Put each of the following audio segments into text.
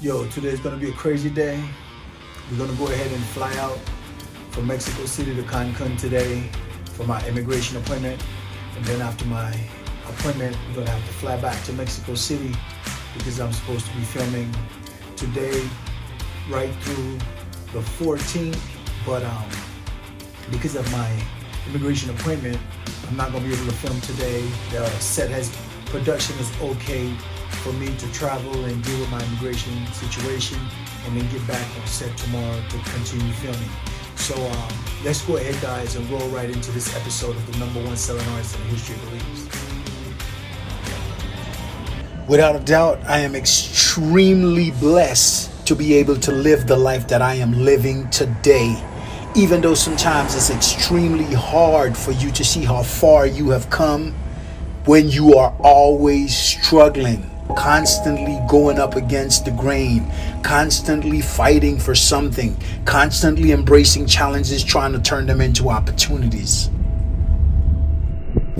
Yo, today's gonna be a crazy day. We're gonna go ahead and fly out from Mexico City to Cancun today for my immigration appointment. And then after my appointment, we're gonna have to fly back to Mexico City because I'm supposed to be filming today right through the 14th. But because of my immigration appointment, I'm not gonna be able to film today. The production is okay for me to travel and deal with my immigration situation and then get back on set tomorrow to continue filming. So let's go ahead, guys, and roll right into this episode of the #1 selling artist in the history of Belize. Without a doubt, I am extremely blessed to be able to live the life that I am living today. Even though sometimes it's extremely hard for you to see how far you have come when you are always struggling, constantly going up against the grain, constantly fighting for something, constantly embracing challenges, trying to turn them into opportunities.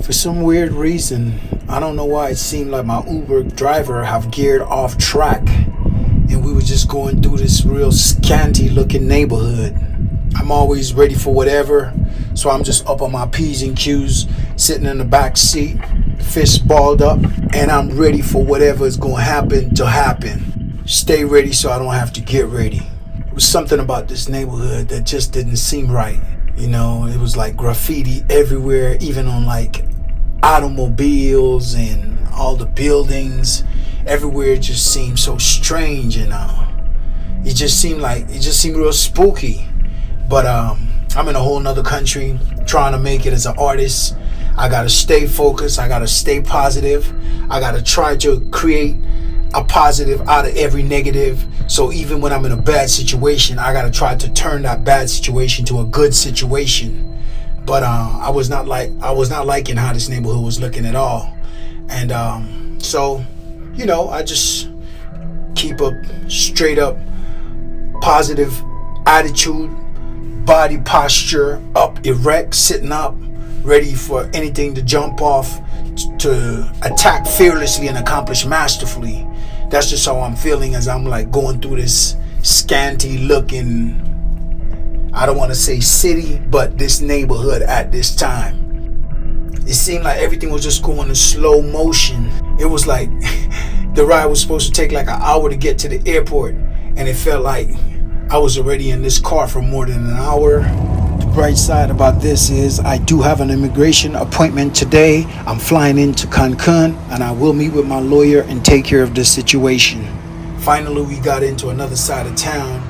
For some weird reason, I don't know why, it seemed like my Uber driver have geared off track and we were just going through this real scanty looking neighborhood. I'm always ready for whatever, so I'm just up on my P's and Q's, sitting in the back seat, fist balled up, and I'm ready for whatever is going to happen. Stay ready so I don't have to get ready. There was something about this neighborhood that just didn't seem right. You know, it was like graffiti everywhere, even on like automobiles and all the buildings. Everywhere just seemed so strange, and it just seemed real spooky. But I'm in a whole nother country trying to make it as an artist. I gotta stay focused. I gotta stay positive. I gotta try to create a positive out of every negative. So even when I'm in a bad situation, I gotta try to turn that bad situation to a good situation. But I was not liking how this neighborhood was looking at all. And so, you know, I just keep a straight up positive attitude, body posture up erect, sitting up, ready for anything to jump off, to attack fearlessly and accomplish masterfully. That's just how I'm feeling as I'm like going through this scanty looking, I don't want to say city, but this neighborhood at this time. It seemed like everything was just going in slow motion. It was like the ride was supposed to take like an hour to get to the airport, and it felt like I was already in this car for more than an hour. The bright side about this is I do have an immigration appointment today. I'm flying into Cancun, and I will meet with my lawyer and take care of this situation. Finally, we got into another side of town,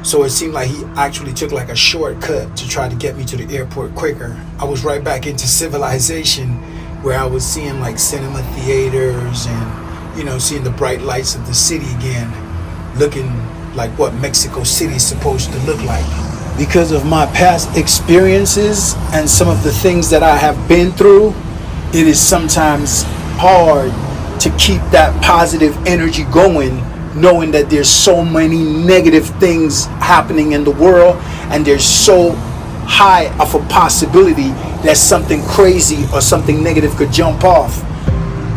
so it seemed like he actually took like a shortcut to try to get me to the airport quicker. I was right back into civilization, where I was seeing like cinema theaters and, you know, seeing the bright lights of the city again, looking like what Mexico City is supposed to look like. Because of my past experiences and some of the things that I have been through, it is sometimes hard to keep that positive energy going, knowing that there's so many negative things happening in the world, and there's so high of a possibility that something crazy or something negative could jump off.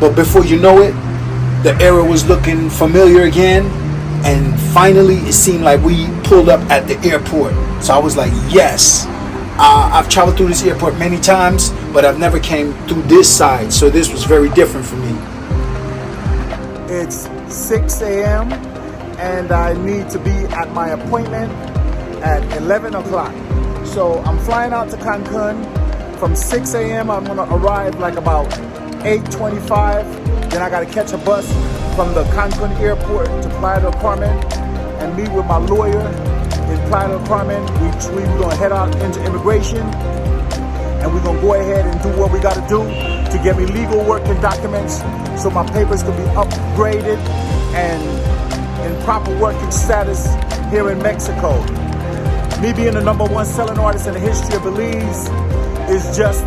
But before you know it, the era was looking familiar again, and finally it seemed like we pulled up at the airport. So I was like, yes, I've traveled through this airport many times, but I've never came through this side, so this was very different for me. It's 6 a.m. and I need to be at my appointment at 11 o'clock. So I'm flying out to Cancun from 6 a.m. I'm gonna arrive like about 8:25. Then I gotta catch a bus from the Cancun airport to Playa del Carmen and meet with my lawyer in Playa del Carmen. We're gonna head out into immigration, and we're gonna go ahead and do what we gotta do to get me legal working documents so my papers can be upgraded and in proper working status here in Mexico. Me being the #1 selling artist in the history of Belize is just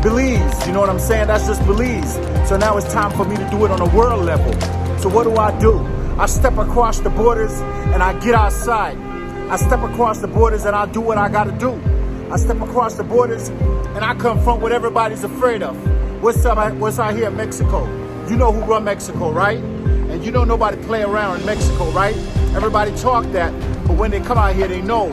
Belize, you know what I'm saying? That's just Belize. So now it's time for me to do it on a world level. So what do? I step across the borders and I get outside. I step across the borders and I do what I gotta do. I step across the borders and I confront what everybody's afraid of. What's out here in Mexico? You know who run Mexico, right? And And you know nobody play around in Mexico, right? Everybody talk that, but when they come out here, they know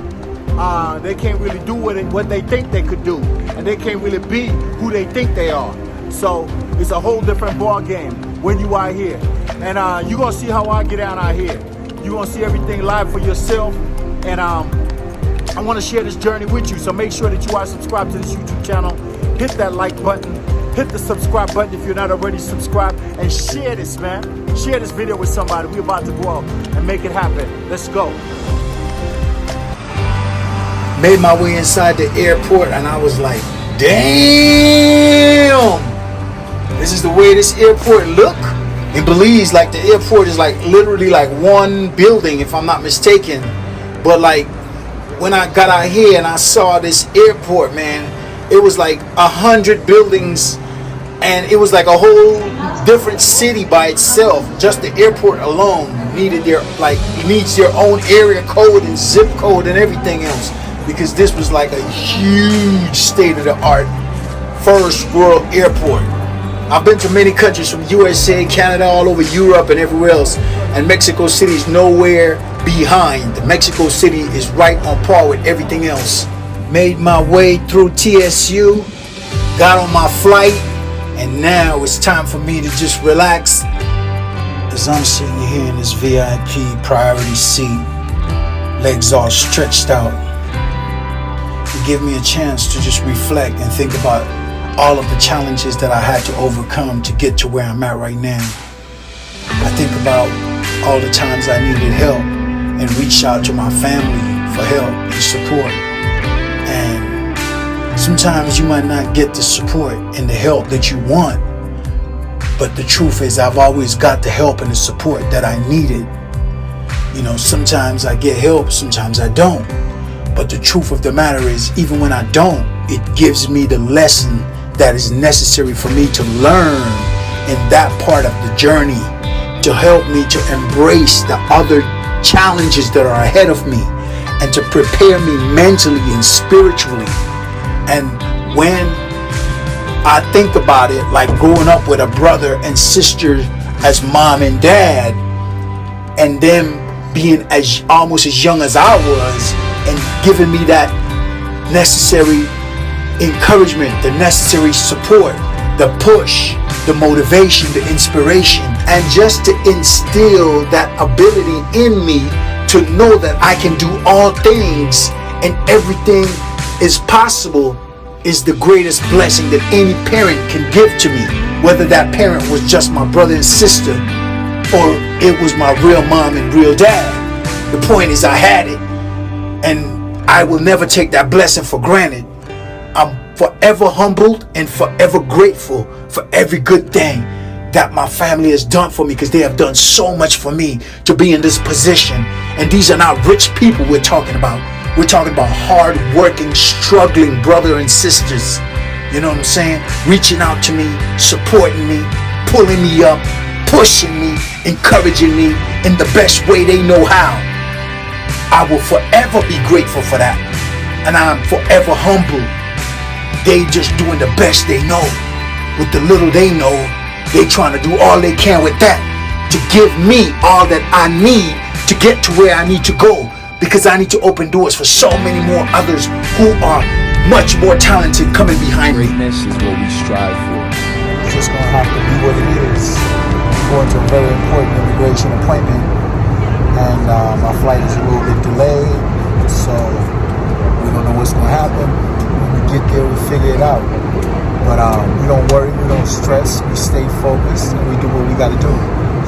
they can't really do what they think they could do, and they can't really be who they think they are. So it's a whole different ball game when you out here. And you're gonna see how I get down out here. You're gonna see everything live for yourself. And I wanna share this journey with you. So make sure that you are subscribed to this YouTube channel. Hit that like button. Hit the subscribe button if you're not already subscribed. And share this, man. Share this video with somebody. We're about to go out and make it happen. Let's go. Made my way inside the airport and I was like, damn! This is the way this airport look? In Belize, like the airport is like literally like one building, if I'm not mistaken. But like when I got out here and I saw this airport, man, it was like 100 buildings, and it was like a whole different city by itself. Just the airport alone needs their own area code and zip code and everything else, because this was like a huge state-of-the-art first world airport. I've been to many countries from USA, Canada, all over Europe and everywhere else, and Mexico City is nowhere behind. Mexico City is right on par with everything else. Made my way through TSU, got on my flight, and now it's time for me to just relax as I'm sitting here in this VIP priority seat, legs all stretched out. To give me a chance to just reflect and think about all of the challenges that I had to overcome to get to where I'm at right now. I think about all the times I needed help and reached out to my family for help and support. And sometimes you might not get the support and the help that you want, but the truth is I've always got the help and the support that I needed. You know, sometimes I get help, sometimes I don't. But the truth of the matter is, even when I don't, it gives me the lesson that is necessary for me to learn in that part of the journey, to help me to embrace the other challenges that are ahead of me, and to prepare me mentally and spiritually. And when I think about it, like growing up with a brother and sister as mom and dad, and them being as almost as young as I was, and giving me that necessary encouragement, the necessary support, the push, the motivation, the inspiration, and just to instill that ability in me to know that I can do all things and everything is possible is the greatest blessing that any parent can give to me, whether that parent was just my brother and sister or it was my real mom and real dad. The point is I had it, and I will never take that blessing for granted. I'm forever humbled and forever grateful for every good thing that my family has done for me, because they have done so much for me to be in this position. And these are not rich people we're talking about. We're talking about hard-working, struggling brother and sisters. You know what I'm saying? Reaching out to me, supporting me, pulling me up, pushing me, encouraging me in the best way they know how. I will forever be grateful for that. And I'm forever humbled. They just doing the best they know. With the little they know, they trying to do all they can with that to give me all that I need to get to where I need to go, because I need to open doors for so many more others who are much more talented coming behind me. Greatness is what we strive for. It's just gonna have to be what it is. I'm going to a very important immigration appointment, and my flight is a little bit delayed, so we don't know what's gonna happen. When we get there, we figure it out. But we don't worry, we don't stress, we stay focused, and we do what we gotta do.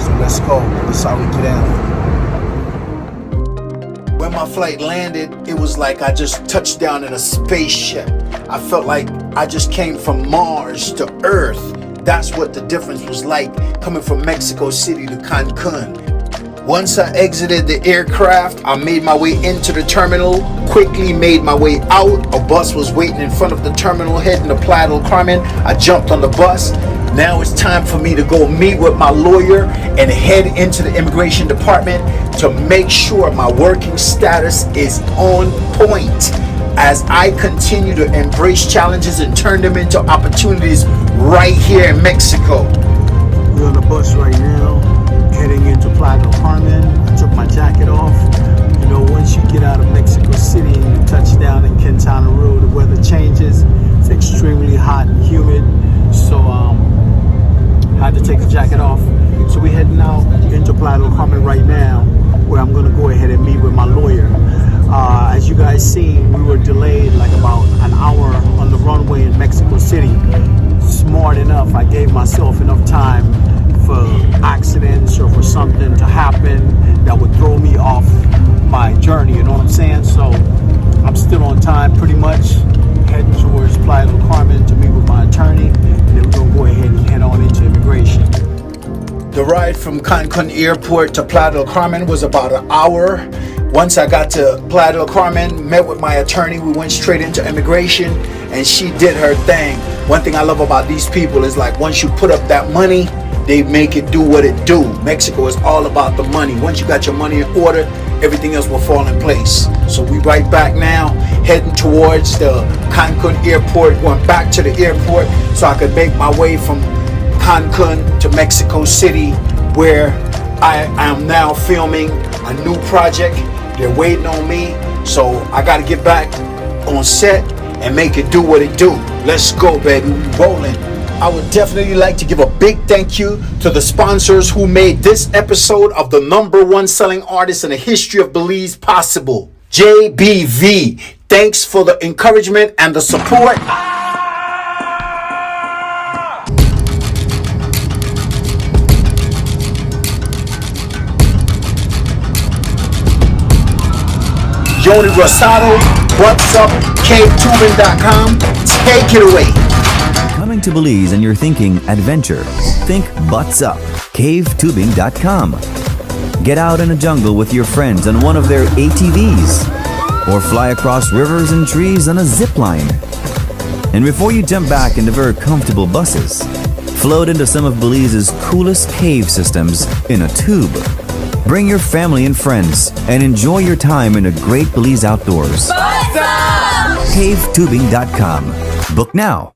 So let's go. That's how we get in. When my flight landed, it was like I just touched down in a spaceship. I felt like I just came from Mars to Earth. That's what the difference was like coming from Mexico City to Cancun. Once I exited the aircraft, I made my way into the terminal, quickly made my way out. A bus was waiting in front of the terminal heading to Playa del Carmen. I jumped on the bus. Now it's time for me to go meet with my lawyer and head into the immigration department to make sure my working status is on point as I continue to embrace challenges and turn them into opportunities right here in Mexico. We're on the bus right now. heading into Playa del Carmen. I took my jacket off. You know, once you get out of Mexico City and you touch down in Quintana Roo, the weather changes. It's extremely hot and humid. So I had to take the jacket off. So we're heading out into Playa del Carmen right now, where I'm gonna go ahead and meet with my lawyer. As you guys seen, we were delayed like about an hour on the runway in Mexico City. Smart enough, I gave myself enough time for accidents or for something to happen that would throw me off my journey, you know what I'm saying? So I'm still on time pretty much, heading towards Playa del Carmen to meet with my attorney, and then we're gonna go ahead and head on into immigration. The ride from Cancun Airport to Playa del Carmen was about an hour. Once I got to Playa del Carmen, met with my attorney, we went straight into immigration, and she did her thing. One thing I love about these people is like once you put up that money, they make it do what it do. Mexico is all about the money. Once you got your money in order, everything else will fall in place. So we right back now, heading towards the Cancun Airport, going back to the airport so I could make my way from Cancun to Mexico City, where I am now filming a new project. They're waiting on me, so I gotta get back on set and make it do what it do. Let's go, baby, we rolling. I would definitely like to give a big thank you to the sponsors who made this episode of the #1 selling artist in the history of Belize possible. JBV, thanks for the encouragement and the support. Yoni Rosado, what's up, cavetubing.com, take it away. Coming to Belize and you're thinking adventure, think Butts Up, cavetubing.com. Get out in the jungle with your friends on one of their ATVs, or fly across rivers and trees on a zip line. And before you jump back into very comfortable buses, float into some of Belize's coolest cave systems in a tube. Bring your family and friends and enjoy your time in the great Belize outdoors. Cavetubing.com. Book now.